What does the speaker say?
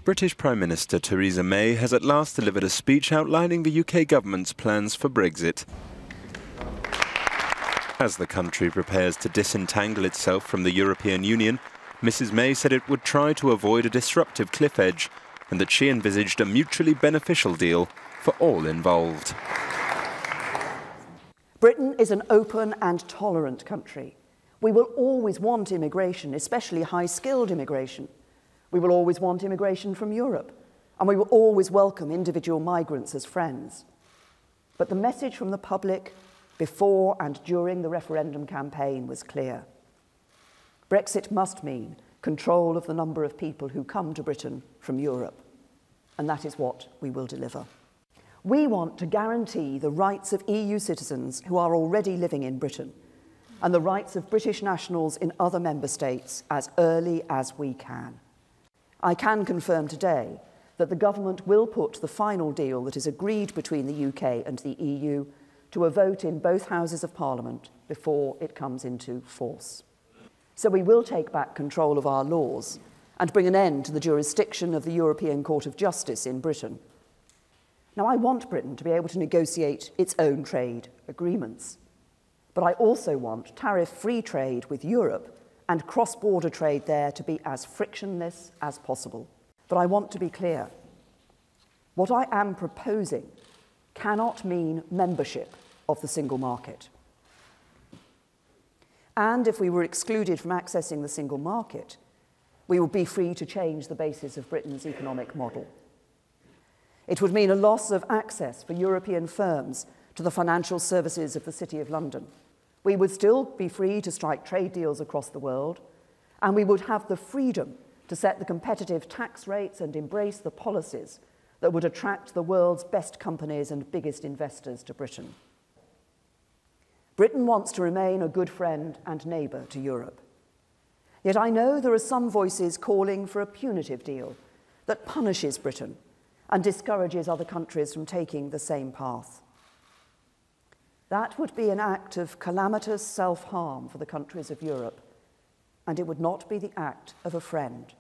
British Prime Minister Theresa May has at last delivered a speech outlining the UK government's plans for Brexit. As the country prepares to disentangle itself from the European Union, Mrs May said it would try to avoid a disruptive cliff edge and that she envisaged a mutually beneficial deal for all involved. Britain is an open and tolerant country. We will always want immigration, especially high-skilled immigration. We will always want immigration from Europe, and we will always welcome individual migrants as friends. But the message from the public before and during the referendum campaign was clear. Brexit must mean control of the number of people who come to Britain from Europe, and that is what we will deliver. We want to guarantee the rights of EU citizens who are already living in Britain and the rights of British nationals in other member states as early as we can. I can confirm today that the government will put the final deal that is agreed between the UK and the EU to a vote in both Houses of Parliament before it comes into force. So we will take back control of our laws and bring an end to the jurisdiction of the European Court of Justice in Britain. Now, I want Britain to be able to negotiate its own trade agreements, but I also want tariff-free trade with Europe and cross-border trade there to be as frictionless as possible. But I want to be clear. What I am proposing cannot mean membership of the single market. And if we were excluded from accessing the single market, we would be free to change the basis of Britain's economic model. It would mean a loss of access for European firms to the financial services of the City of London. We would still be free to strike trade deals across the world, and we would have the freedom to set the competitive tax rates and embrace the policies that would attract the world's best companies and biggest investors to Britain. Britain wants to remain a good friend and neighbour to Europe. Yet I know there are some voices calling for a punitive deal that punishes Britain and discourages other countries from taking the same path. That would be an act of calamitous self-harm for the countries of Europe, and it would not be the act of a friend.